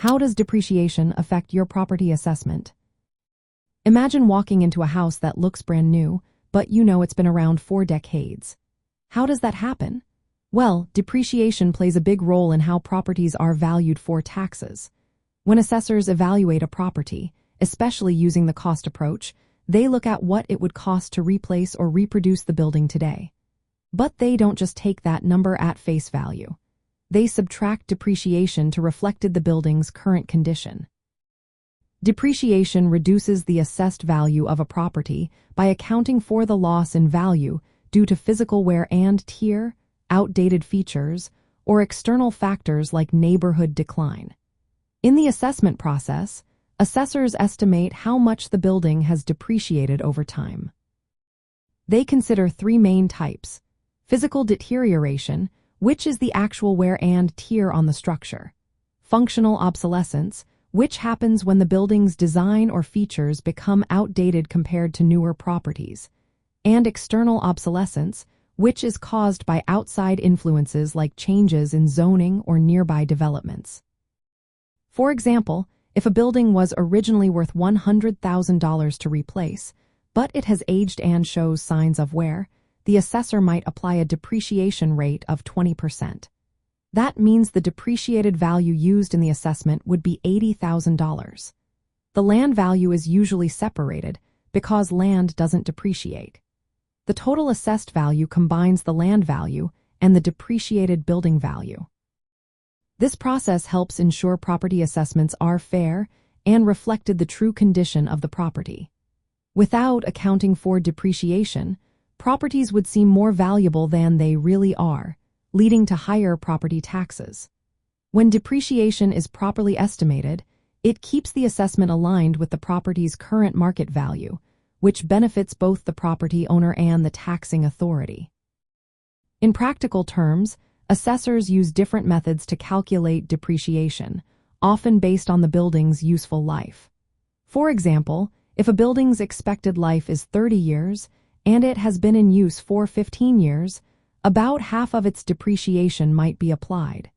How does depreciation affect your property assessment? Imagine walking into a house that looks brand new, but you know it's been around 4 decades. How does that happen? Well, depreciation plays a big role in how properties are valued for taxes. When assessors evaluate a property, especially using the cost approach, they look at what it would cost to replace or reproduce the building today. But they don't just take that number at face value. They subtract depreciation to reflect the building's current condition. Depreciation reduces the assessed value of a property by accounting for the loss in value due to physical wear and tear, outdated features, or external factors like neighborhood decline. In the assessment process, assessors estimate how much the building has depreciated over time. They consider 3 main types: physical deterioration, which is the actual wear and tear on the structure; functional obsolescence, which happens when the building's design or features become outdated compared to newer properties; and external obsolescence, which is caused by outside influences like changes in zoning or nearby developments. For example, if a building was originally worth $100,000 to replace, but it has aged and shows signs of wear, the assessor might apply a depreciation rate of 20%. That means the depreciated value used in the assessment would be $80,000. The land value is usually separated because land doesn't depreciate. The total assessed value combines the land value and the depreciated building value. This process helps ensure property assessments are fair and reflected the true condition of the property. Without accounting for depreciation, properties would seem more valuable than they really are, leading to higher property taxes. When depreciation is properly estimated, it keeps the assessment aligned with the property's current market value, which benefits both the property owner and the taxing authority. In practical terms, assessors use different methods to calculate depreciation, often based on the building's useful life. For example, if a building's expected life is 30 years and it has been in use for 15 years, about half of its depreciation might be applied.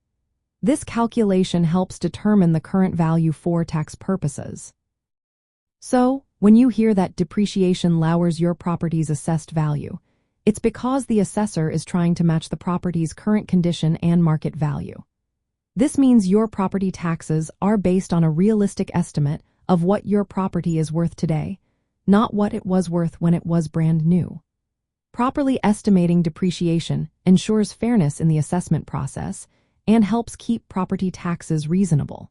This calculation helps determine the current value for tax purposes. So, when you hear that depreciation lowers your property's assessed value, it's because the assessor is trying to match the property's current condition and market value. This means your property taxes are based on a realistic estimate of what your property is worth today, not what it was worth when it was brand new. Properly estimating depreciation ensures fairness in the assessment process and helps keep property taxes reasonable.